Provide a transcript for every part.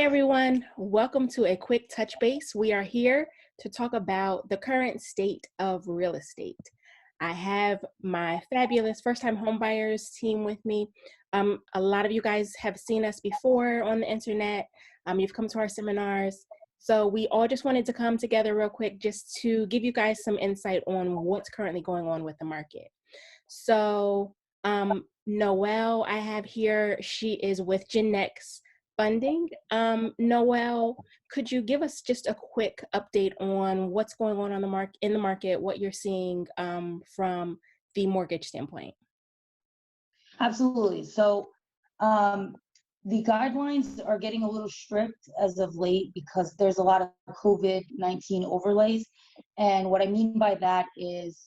everyone. Welcome to a quick touch base. We are here to talk about the current state of real estate. I have my fabulous first-time homebuyers team with me. A lot of you guys have seen us before on the internet. You've come to our seminars. So we all just wanted to come together real quick just to give you guys some insight on what's currently going on with the market. So Noelle, I have here, she is with Genex Funding. Noelle, could you give us just a quick update on what's going on in the market, what you're seeing from the mortgage standpoint? Absolutely. So the guidelines are getting a little strict as of late because there's a lot of COVID-19 overlays. And what I mean by that is,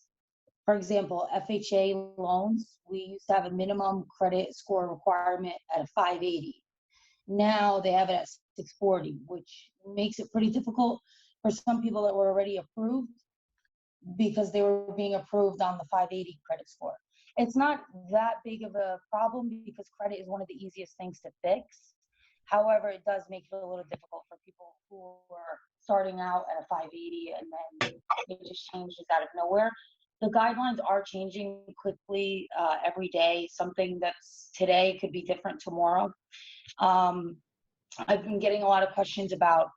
for example, FHA loans, we used to have a minimum credit score requirement at a 580. Now they have it at 640, which makes it pretty difficult for some people that were already approved because they were being approved on the 580 credit score. It's not that big of a problem because credit is one of the easiest things to fix. However, it does make it a little difficult for people who are starting out at a 580 and then it just changes out of nowhere. The guidelines are changing quickly every day. Something that's today could be different tomorrow. I've been getting a lot of questions about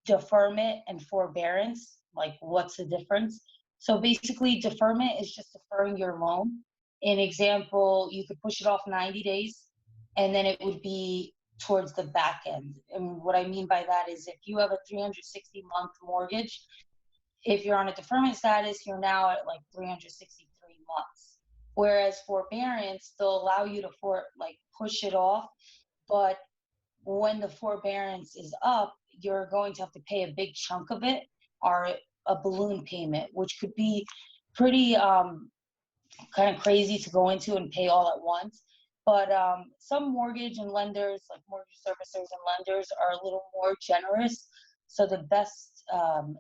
deferment and forbearance, like what's the difference? So basically, deferment is just deferring your loan. An example, you could push it off 90 days, and then it would be towards the back end. And what I mean by that is if you have a 360-month mortgage, if you're on a deferment status, you're now at like 363 months. Whereas forbearance, they'll allow you to push it off, but when the forbearance is up, you're going to have to pay a big chunk of it, or a balloon payment, which could be pretty kind of crazy to go into and pay all at once. But some mortgage and lenders, like mortgage servicers and lenders, are a little more generous. So the best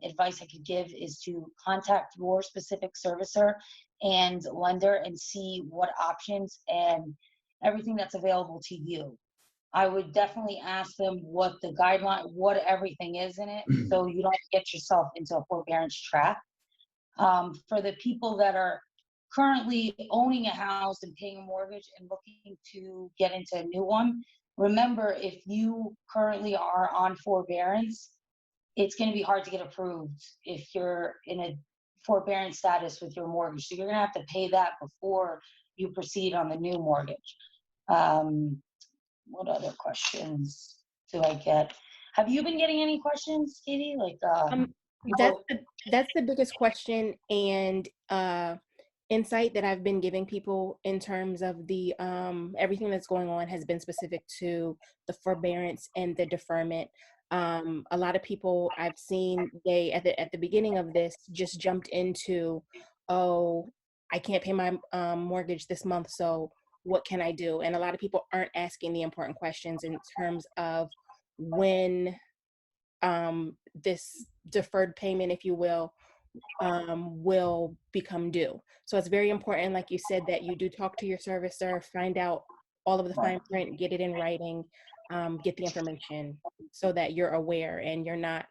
advice I could give is to contact your specific servicer and lender and see what options and everything that's available to you. I would definitely ask them what the guideline, what everything is in it, so you don't get yourself into a forbearance trap. For the people that are currently owning a house and paying a mortgage and looking to get into a new one, remember, if you currently are on forbearance, it's going to be hard to get approved if you're in a forbearance status with your mortgage. So you're going to have to pay that before you proceed on the new mortgage. What other questions do I get? Have you been getting any questions, Katie? That's the biggest question and insight that I've been giving people in terms of the everything that's going on has been specific to the forbearance and the deferment. A lot of people I've seen, they at the beginning of this just jumped into, oh, I can't pay my mortgage this month, so what can I do? And a lot of people aren't asking the important questions in terms of when this deferred payment, if you will become due. So it's very important, like you said, that you do talk to your servicer, find out all of the fine print, get it in writing, get the information so that you're aware and you're not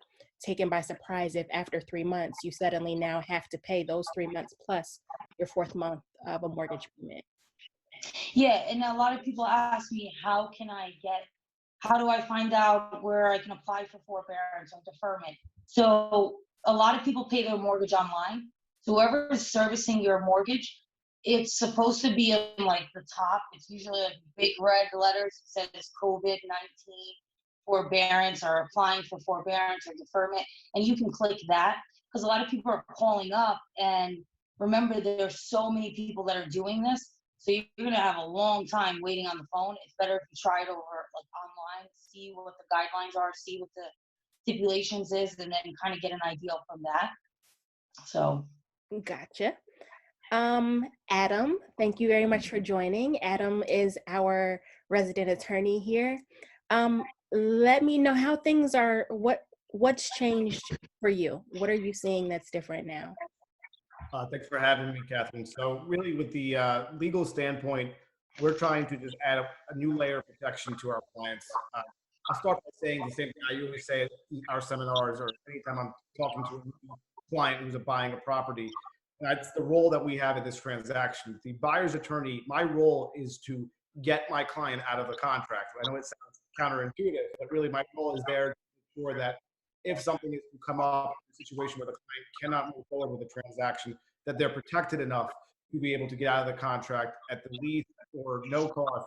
taken by surprise if after 3 months you suddenly now have to pay those 3 months plus your 4th month of a mortgage payment. Yeah, and a lot of people ask me, how do I find out where I can apply for forbearance or deferment? So a lot of people pay their mortgage online. So whoever is servicing your mortgage, it's supposed to be in like the top. It's usually like big red letters that says COVID-19 forbearance or applying for forbearance or deferment. And you can click that because a lot of people are calling up, and remember, there's so many people that are doing this. So you're going to have a long time waiting on the phone. It's better if you try it over like online, see what the guidelines are, see what the stipulations is, and then kind of get an idea from that. So. Gotcha. Adam, thank you very much for joining. Adam is our resident attorney here. Let me know how things are, what's changed for you? What are you seeing that's different now? Thanks for having me, Catherine. So really with the legal standpoint, we're trying to just add a new layer of protection to our clients. I'll start by saying the same thing I usually say at our seminars or anytime I'm talking to a client who's buying a property. That's the role that we have in this transaction. The buyer's attorney, my role is to get my client out of the contract. I know it sounds counterintuitive, but really my role is there to ensure that if something is to come up, a situation where the client cannot move forward with the transaction, that they're protected enough to be able to get out of the contract at the least or no cost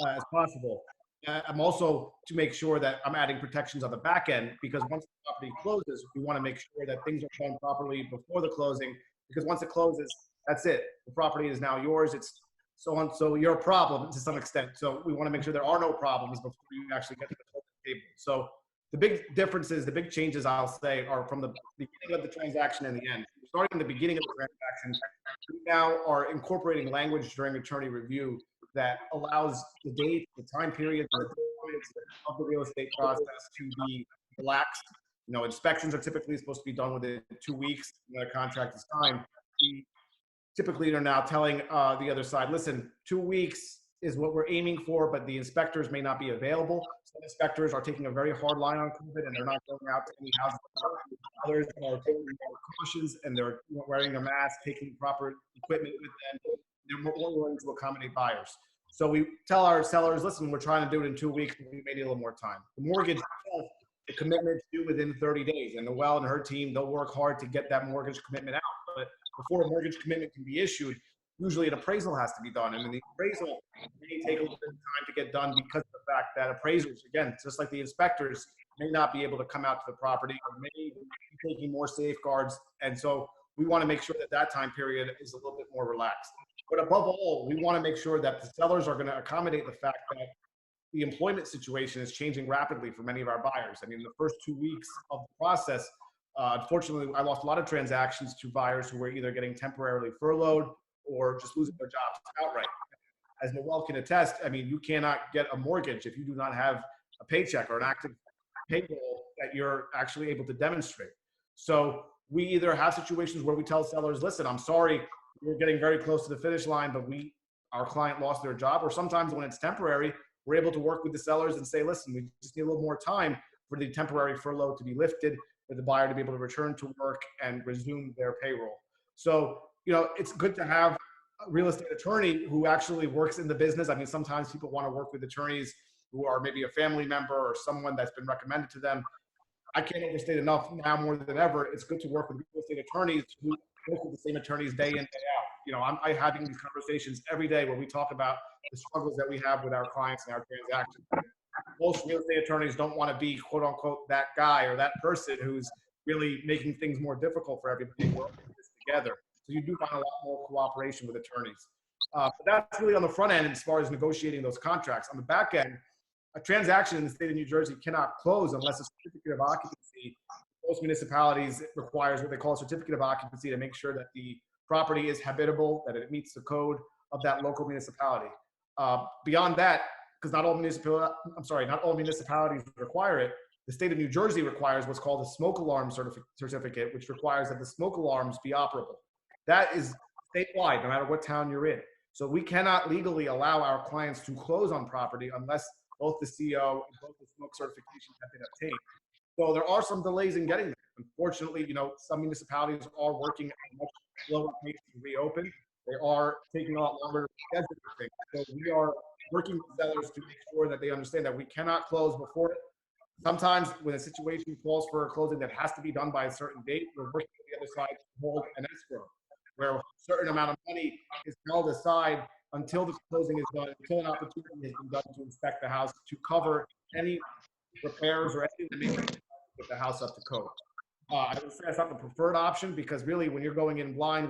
as possible. I'm also to make sure that I'm adding protections on the back end, because once the property closes, we want to make sure that things are done properly before the closing, because once it closes, that's it. The property is now yours. It's so on. So you're a problem to some extent. So we want to make sure there are no problems before you actually get to the closing table. So the big differences, the big changes I'll say are from the beginning of the transaction and the end. Starting at the beginning of the transaction, we now are incorporating language during attorney review that allows the date, the time period, the periods of the real estate process to be relaxed. You know, inspections are typically supposed to be done within 2 weeks when a contract is signed. We typically are now telling the other side, listen, 2 weeks is what we're aiming for, but the inspectors may not be available. Some inspectors are taking a very hard line on COVID and they're not going out to any houses. Others are taking more precautions and they're wearing their masks, taking proper equipment with them. They're more willing to accommodate buyers. So we tell our sellers, listen, we're trying to do it in 2 weeks, but we may need a little more time. The mortgage, the commitment is due within 30 days. And Noelle and her team, they'll work hard to get that mortgage commitment out. But before a mortgage commitment can be issued, usually an appraisal has to be done. And the appraisal may take a little bit of time to get done because of the fact that appraisers, again, just like the inspectors, may not be able to come out to the property or may be taking more safeguards. And so we want to make sure that that time period is a little bit more relaxed. But above all, we want to make sure that the sellers are going to accommodate the fact that the employment situation is changing rapidly for many of our buyers. I mean, the first 2 weeks of the process, unfortunately, I lost a lot of transactions to buyers who were either getting temporarily furloughed or just losing their jobs outright. As Noelle can attest, I mean, you cannot get a mortgage if you do not have a paycheck or an active payroll that you're actually able to demonstrate. So we either have situations where we tell sellers, listen, I'm sorry, we're getting very close to the finish line, but our client lost their job. Or sometimes when it's temporary, we're able to work with the sellers and say, listen, we just need a little more time for the temporary furlough to be lifted, for the buyer to be able to return to work and resume their payroll. So, you know, it's good to have a real estate attorney who actually works in the business. I mean, sometimes people want to work with attorneys who are maybe a family member or someone that's been recommended to them. I can't overstate enough now more than ever. It's good to work with real estate attorneys who work with the same attorneys day in, day out. You know, I'm having these conversations every day where we talk about the struggles that we have with our clients and our transactions. Most real estate attorneys don't want to be, quote unquote, that guy or that person who's really making things more difficult for everybody. We're all in this together. So you do find a lot more cooperation with attorneys. But that's really on the front end as far as negotiating those contracts. On the back end, a transaction in the state of New Jersey cannot close unless a certificate of occupancy. Most municipalities requires what they call a certificate of occupancy to make sure that the property is habitable, that it meets the code of that local municipality. Beyond that, because not all municipalities require it, the state of New Jersey requires what's called a smoke alarm certificate, which requires that the smoke alarms be operable. That is statewide, no matter what town you're in. So we cannot legally allow our clients to close on property unless both the CO and both the smoke certifications have been obtained. So there are some delays in getting there. Unfortunately, you know, some municipalities are working at a much slower pace to reopen. They are taking a lot longer to schedule things. So we are working with sellers to make sure that they understand that we cannot close before it. Sometimes when a situation calls for a closing that has to be done by a certain date, we're working with the other side to hold an escrow, where a certain amount of money is held aside until the closing is done, until an opportunity has been done to inspect the house to cover any repairs or anything that may get the house up to code. I would say that's not the preferred option, because really when you're going in blind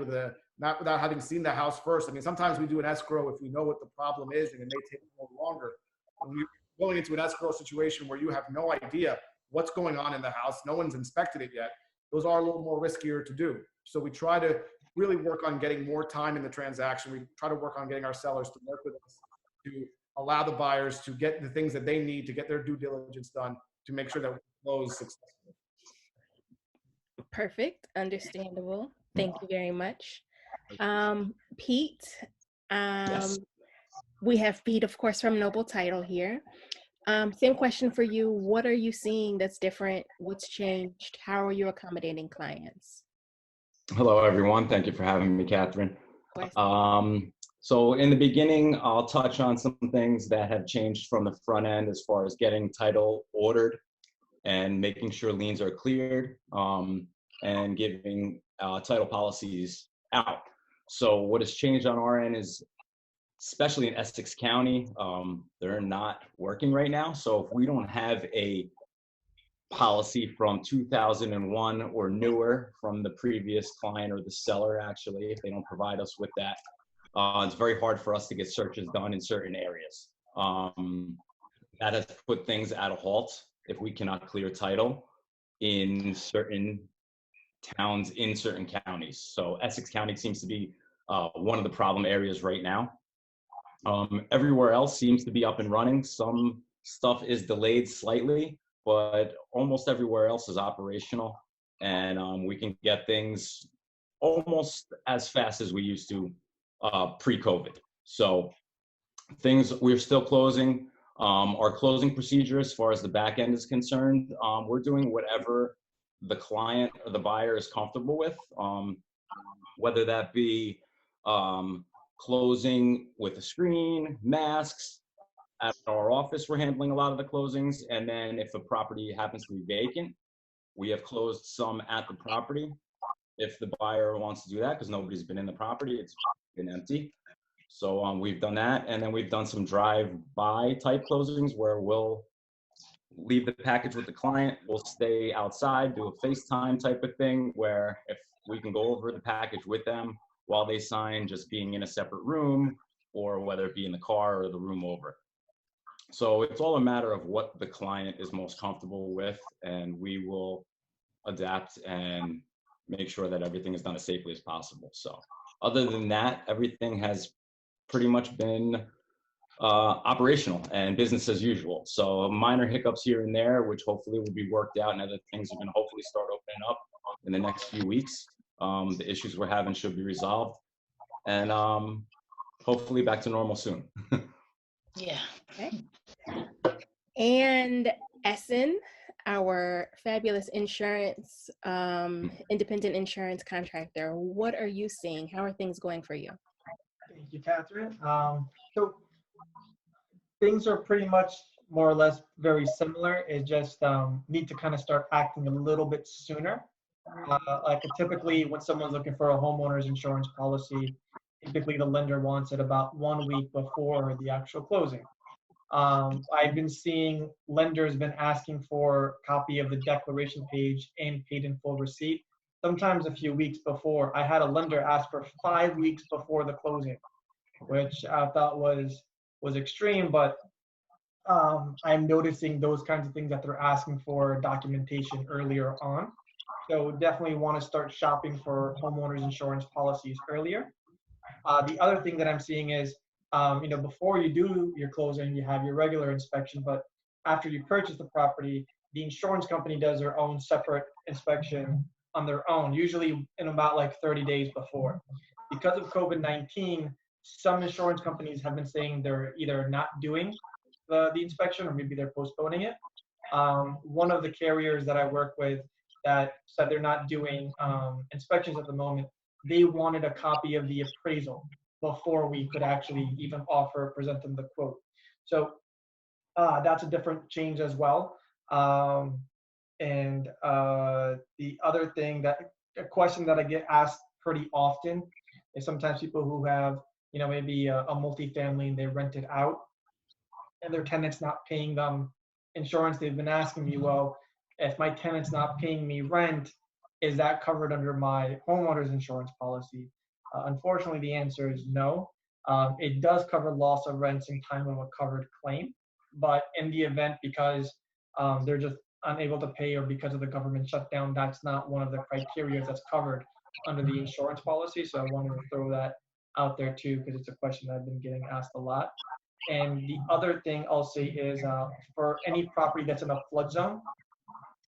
not without having seen the house first, I mean, sometimes we do an escrow if we know what the problem is and it may take a little longer. When you're going into an escrow situation where you have no idea what's going on in the house, no one's inspected it yet, those are a little more riskier to do. So we try to really work on getting more time in the transaction. We try to work on getting our sellers to work with us to allow the buyers to get the things that they need to get their due diligence done to make sure that we close successfully. Perfect. Understandable. Thank you very much. Pete, Yes. we have Pete, of course, from Noble Title here. Same question for you. What are you seeing that's different? What's changed? How are you accommodating clients? Hello, everyone. Thank you for having me, Catherine. Of course. So in the beginning, I'll touch on some things that have changed from the front end as far as getting title ordered and making sure liens are cleared, and giving title policies out. So what has changed on our end is, especially in Essex County, they're not working right now. So if we don't have a policy from 2001 or newer from the previous client or the seller, actually, if they don't provide us with that, it's very hard for us to get searches done in certain areas. That has put things at a halt if we cannot clear title in certain towns in certain counties. So Essex County seems to be one of the problem areas right now. Everywhere else seems to be up and running. Some stuff is delayed slightly, but almost everywhere else is operational, and we can get things almost as fast as we used to pre-COVID. So we're still closing. Our closing procedure, as far as the back end is concerned, we're doing whatever the client or the buyer is comfortable with, whether that be closing with a screen, masks. At our office, we're handling a lot of the closings. And then if the property happens to be vacant, we have closed some at the property. If the buyer wants to do that, because nobody's been in the property, it's been empty. So we've done that. And then we've done some drive-by type closings where we'll leave the package with the client. We'll stay outside, do a FaceTime type of thing where if we can go over the package with them while they sign, just being in a separate room, or whether it be in the car or the room over. So it's all a matter of what the client is most comfortable with, and we will adapt and make sure that everything is done as safely as possible. So other than that, everything has pretty much been operational and business as usual. So minor hiccups here and there, which hopefully will be worked out, and other things are going to hopefully start opening up in the next few weeks. The issues we're having should be resolved, and hopefully back to normal soon. Yeah. Okay. And Essen, our fabulous insurance, independent insurance contractor, what are you seeing? How are things going for you? Thank you, Catherine. So things are pretty much more or less very similar. It just need to kind of start acting a little bit sooner. Like typically when someone's looking for a homeowner's insurance policy, typically the lender wants it about 1 week before the actual closing. I've been seeing lenders been asking for a copy of the declaration page and paid in full receipt, sometimes a few weeks before. I had a lender ask for 5 weeks before the closing, which I thought was extreme, but I'm noticing those kinds of things that they're asking for documentation earlier on. So definitely want to start shopping for homeowners insurance policies earlier. The other thing that I'm seeing is, before you do your closing, you have your regular inspection, but after you purchase the property, the insurance company does their own separate inspection on their own, usually in about like 30 days before. Because of COVID-19, some insurance companies have been saying they're either not doing the inspection, or maybe they're postponing it. One of the carriers that I work with that said they're not doing inspections at the moment, they wanted a copy of the appraisal before we could actually even present them the quote. So that's a different change as well. And the other thing, a question that I get asked pretty often is sometimes people who have, maybe a multifamily and they rent it out and their tenant's not paying them insurance. They've been asking me, well, if my tenant's not paying me rent, is that covered under my homeowner's insurance policy? Unfortunately, the answer is no. It does cover loss of rents in time of a covered claim, but in the event because they're just unable to pay or because of the government shutdown, that's not one of the criteria that's covered under the insurance policy. So I wanted to throw that out there too, because it's a question that I've been getting asked a lot. And the other thing I'll say is for any property that's in a flood zone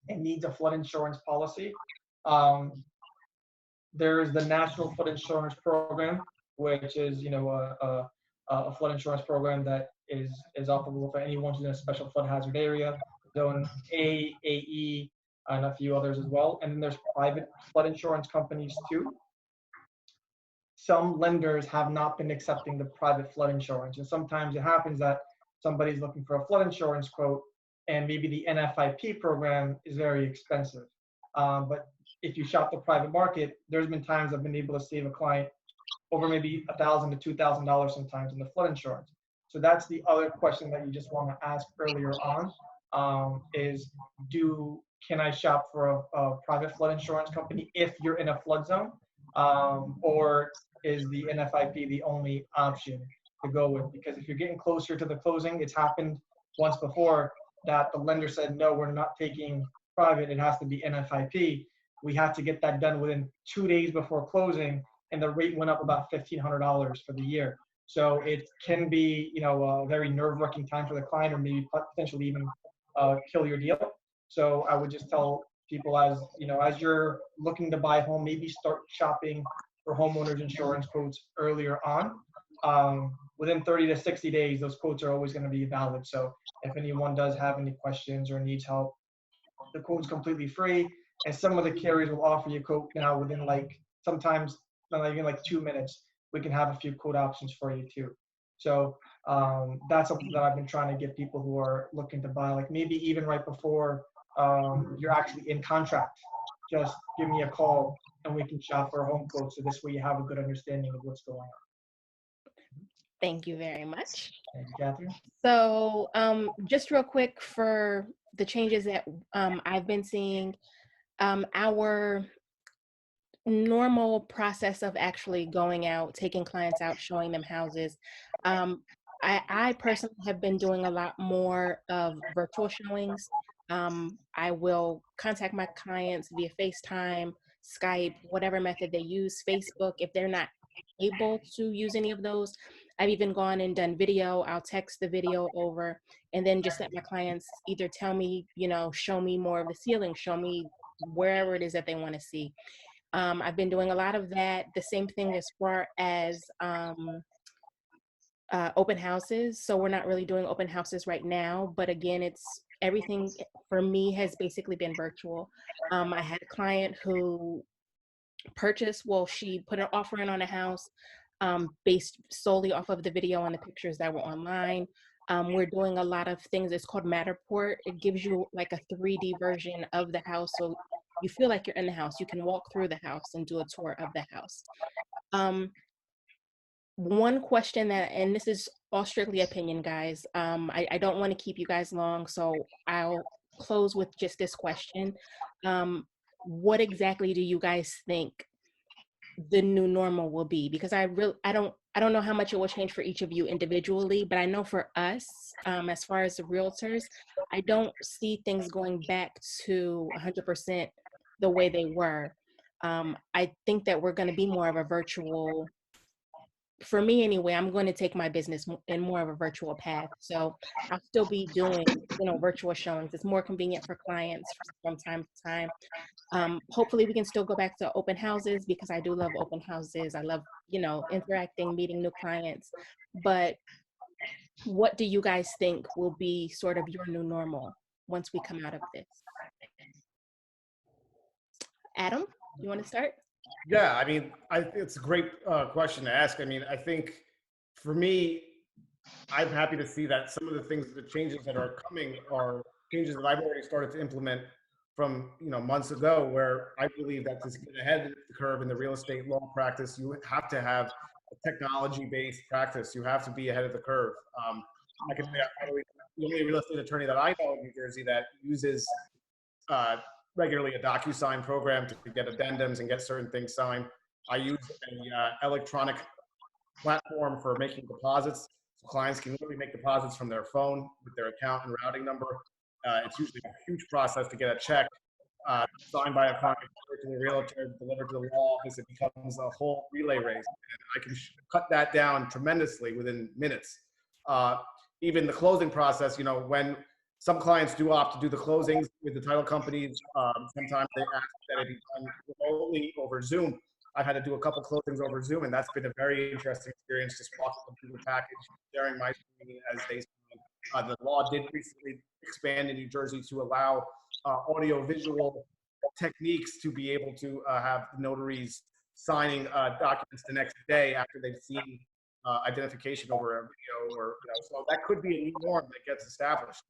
and needs a flood insurance policy, there's the National Flood Insurance Program, which is a flood insurance program that is operable for anyone who's in a special flood hazard area, zone A, AE, and a few others as well. And then there's private flood insurance companies too. Some lenders have not been accepting the private flood insurance. And sometimes it happens that somebody's looking for a flood insurance quote and maybe the NFIP program is very expensive. But if you shop the private market, there's been times I've been able to save a client over maybe $1,000 to $2,000 sometimes in the flood insurance. So that's the other question that you just want to ask earlier on, is can I shop for a private flood insurance company if you're in a flood zone? Or is the NFIP the only option to go with? Because if you're getting closer to the closing, it's happened once before that the lender said, no, we're not taking private, it has to be NFIP. We had to get that done within 2 days before closing, and the rate went up about $1,500 for the year. So it can be, a very nerve-wracking time for the client, or maybe potentially even kill your deal. So I would just tell people, as you're looking to buy a home, maybe start shopping for homeowners insurance quotes earlier on. Within 30 to 60 days, those quotes are always going to be valid. So if anyone does have any questions or needs help, the quote's completely free. And some of the carriers will offer you a quote now within sometimes not even 2 minutes. We can have a few quote options for you too. So that's something that I've been trying to get people who are looking to buy, maybe even right before you're actually in contract. Just give me a call and we can shop for a home quote. So this way you have a good understanding of what's going on. Thank you very much. Thank you, Catherine. So just real quick for the changes that I've been seeing, our normal process of actually going out, taking clients out, showing them houses. I personally have been doing a lot more of virtual showings. I will contact my clients via FaceTime, Skype, whatever method they use, Facebook. If they're not able to use any of those, I've even gone and done video. I'll text the video over and then just let my clients either tell me, show me more of the ceiling, show me wherever it is that they want to see. I've been doing a lot of that. The same thing as far as open houses. So we're not really doing open houses right now, but again, everything for me has basically been virtual. I had a client who she put an offer in on a house based solely off of the video and the pictures that were online. We're doing a lot of things. It's called Matterport. It gives you like a 3D version of the house. So you feel like you're in the house. You can walk through the house and do a tour of the house. One question and this is all strictly opinion, guys. I don't want to keep you guys long, so I'll close with just this question. What exactly do you guys think the new normal will be? Because I don't know how much it will change for each of you individually, but I know for us, as far as the realtors, I don't see things going back to 100% the way they were. I think that we're going to be more of a virtual, for me anyway, I'm going to take my business in more of a virtual path. So I'll still be doing, virtual showings. It's more convenient for clients from time to time. Hopefully we can still go back to open houses because I do love open houses. I love, interacting, meeting new clients. But what do you guys think will be sort of your new normal once we come out of this? Adam, you want to start? Yeah, it's a great question to ask. I think for me, I'm happy to see that some of the changes that are coming are changes that I've already started to implement from months ago, where I believe that to get ahead of the curve in the real estate law practice, you have to have a technology-based practice. You have to be ahead of the curve. I can say the only real estate attorney that I know in New Jersey that uses regularly a DocuSign program to get addendums and get certain things signed. I use an electronic platform for making deposits. So clients can literally make deposits from their phone with their account and routing number. It's usually a huge process to get a check signed by a client, to the realtor, delivered to the law office. It becomes a whole relay race. And I can cut that down tremendously within minutes. Even the closing process, when some clients do opt to do the closings with the title companies. Sometimes they ask that it be done remotely over Zoom. I've had to do a couple closings over Zoom, and that's been a very interesting experience, just walking them through the package, sharing my screen as they sign. The law did recently expand in New Jersey to allow audio-visual techniques to be able to have notaries signing documents the next day after they've seen identification over a video, or so that could be a new norm that gets established.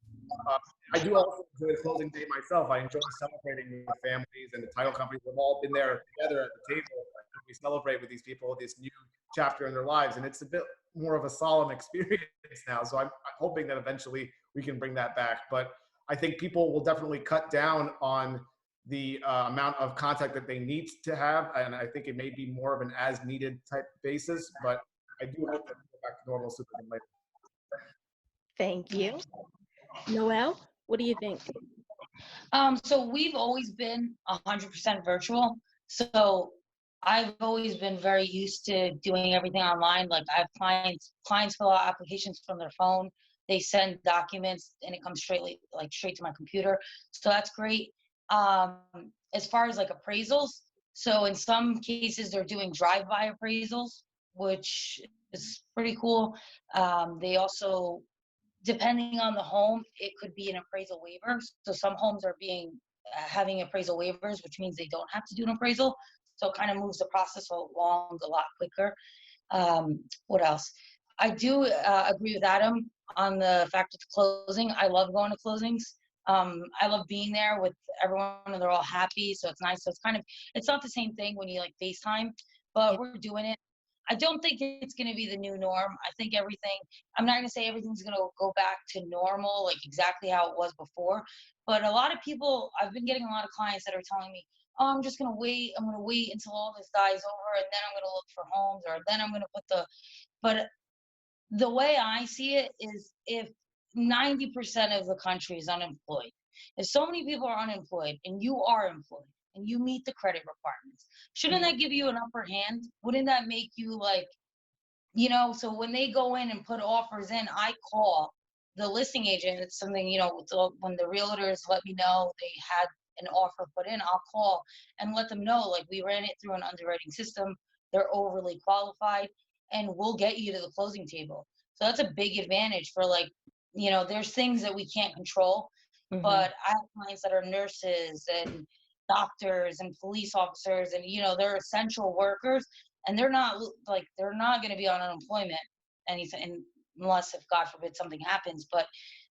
I do also enjoy the closing day myself. I enjoy celebrating with families, and the title companies have all been there together at the table. And we celebrate with these people this new chapter in their lives, and it's a bit more of a solemn experience now. So I'm hoping that eventually we can bring that back. But I think people will definitely cut down on the amount of contact that they need to have, and I think it may be more of an as-needed type basis. But I do hope that we go back to normal sooner than later. Thank you. Noelle, what do you think? So we've always been 100% virtual. So I've always been very used to doing everything online. Like I have clients fill out applications from their phone. They send documents and it comes straight to my computer. So that's great. As far as like appraisals, so in some cases they're doing drive-by appraisals, which is pretty cool. They also, depending on the home, it could be an appraisal waiver. So some homes are having appraisal waivers, which means they don't have to do an appraisal. So it kind of moves the process along a lot quicker. What else? I do agree with Adam on the fact of the closing. I love going to closings. I love being there with everyone and they're all happy. So it's nice. So it's not the same thing when you like FaceTime, but we're doing it. I don't think it's going to be the new norm. I think I'm not going to say everything's going to go back to normal, like exactly how it was before. But a lot of people, I've been getting a lot of clients that are telling me, oh, I'm just going to wait. I'm going to wait until all this dies over, and then I'm going to look for homes, or then I'm going to but the way I see it is, if 90% of the country is unemployed, if so many people are unemployed and you are employed, and you meet the credit requirements, shouldn't that give you an upper hand? Wouldn't that make you like, so when they go in and put offers in, I call the listing agent. It's something, when the realtors let me know they had an offer put in, I'll call and let them know, like, we ran it through an underwriting system. They're overly qualified and we'll get you to the closing table. So that's a big advantage for there's things that we can't control, but I have clients that are nurses and doctors and police officers, and they're essential workers, and they're not going to be on unemployment anything unless, if God forbid, something happens. But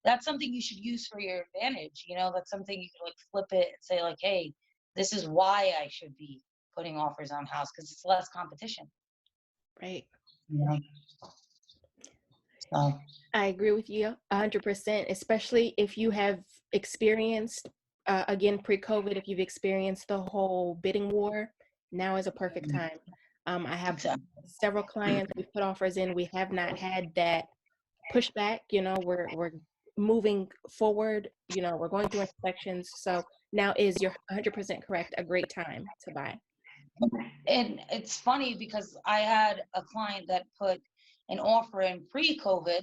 that's something you should use for your advantage. That's something you can flip it and say hey, this is why I should be putting offers on house, because it's less competition. Right. Yeah. So I agree with you 100%, especially if you have experienced, again, pre-COVID, if you've experienced the whole bidding war, now is a perfect time. I have several clients we've put offers in. We have not had that pushback. We're moving forward. We're going through inspections. So now is, you're 100% correct, a great time to buy. And it's funny because I had a client that put an offer in pre-COVID,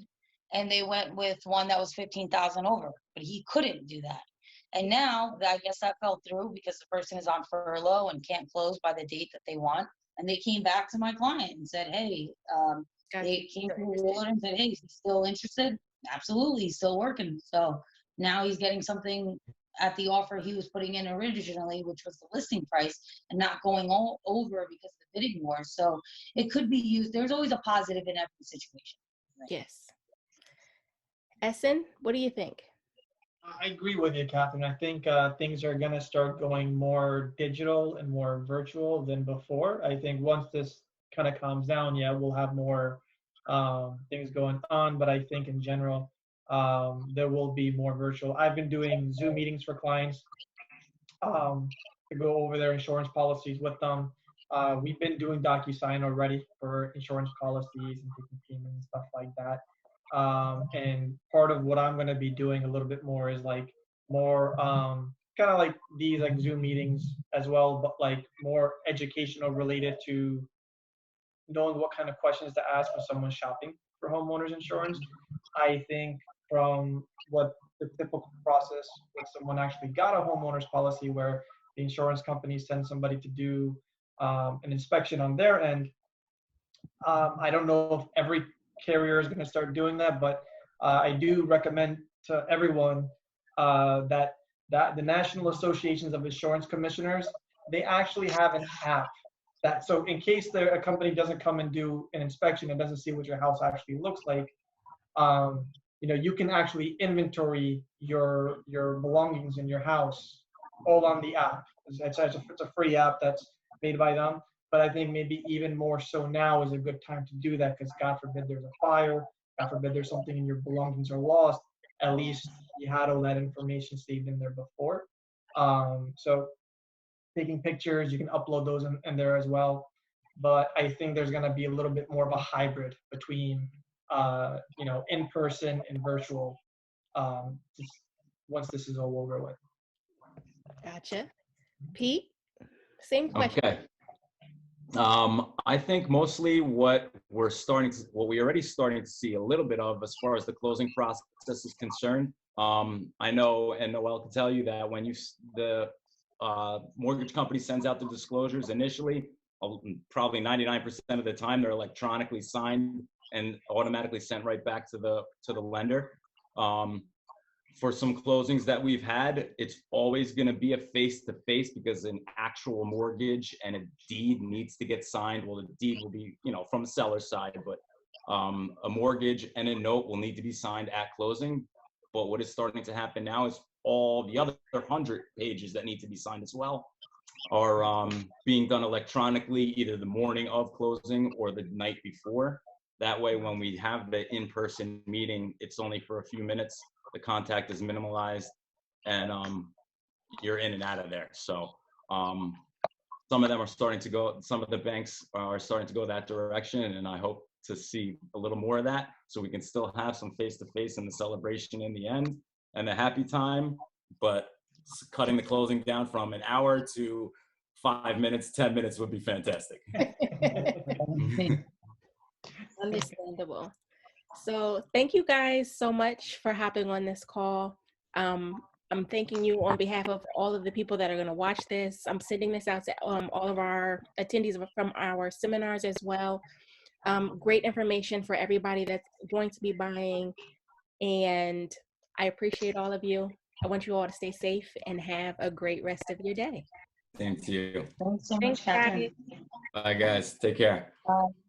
and they went with one that was 15,000 over, but he couldn't do that. And now I guess that fell through because the person is on furlough and can't close by the date that they want. And they came back to my client and said, hey, they came to the realtor and said, hey, is he still interested? Absolutely, he's still working. So now he's getting something at the offer he was putting in originally, which was the listing price, and not going all over because of the bidding war. So it could be used. There's always a positive in every situation. Right? Yes. Essen, what do you think? I agree with you, Catherine. I think things are going to start going more digital and more virtual than before. I think once this kind of calms down, we'll have more things going on. But I think in general, there will be more virtual. I've been doing Zoom meetings for clients to go over their insurance policies with them. We've been doing DocuSign already for insurance policies and taking payments and stuff like that. And part of what I'm going to be doing a little bit more is more kind of like these Zoom meetings as well, but more educational related to knowing what kind of questions to ask when someone's shopping for homeowners insurance. I think from what the typical process when someone actually got a homeowner's policy, where the insurance company sends somebody to do an inspection on their end. I don't know if every carrier is going to start doing that, but I do recommend to everyone that the National Associations of Insurance Commissioners, they actually have an app that, so in case a company doesn't come and do an inspection and doesn't see what your house actually looks like, you can actually inventory your belongings in your house all on the app. It's a free app that's made by them, but I think maybe even more so now is a good time to do that, because God forbid there's a fire, God forbid there's something and your belongings are lost, at least you had all that information saved in there before. So taking pictures, you can upload those in there as well. But I think there's going to be a little bit more of a hybrid between, in person and virtual, once this is all over with. Gotcha. Pete, same question. Okay. I think mostly what we're already starting to see a little bit of as far as the closing process is concerned. I know, and Noel can tell you that when the mortgage company sends out the disclosures initially, probably 99% of the time they're electronically signed and automatically sent right back to the lender. For some closings that we've had, it's always going to be a face-to-face, because an actual mortgage and a deed needs to get signed. Well, the deed will be, from the seller's side, but a mortgage and a note will need to be signed at closing. But what is starting to happen now is all the other 100 pages that need to be signed as well are being done electronically, either the morning of closing or the night before. That way, when we have the in-person meeting, it's only for a few minutes. The contact is minimalized, and you're in and out of there. So some of them are starting to go, some of the banks are starting to go that direction, and I hope to see a little more of that, so we can still have some face-to-face and the celebration in the end and the happy time, but cutting the closing down from an hour to 5 minutes, 10 minutes would be fantastic. Understandable. So thank you guys so much for hopping on this call. I'm thanking you on behalf of all of the people that are going to watch this. I'm sending this out to all of our attendees from our seminars as well. Great information for everybody that's going to be buying, and I appreciate all of you. I want you all to stay safe and have a great rest of your day. Same to you. Thanks so Thanks, much, Catherine. guys. Bye, guys. Take care. Bye.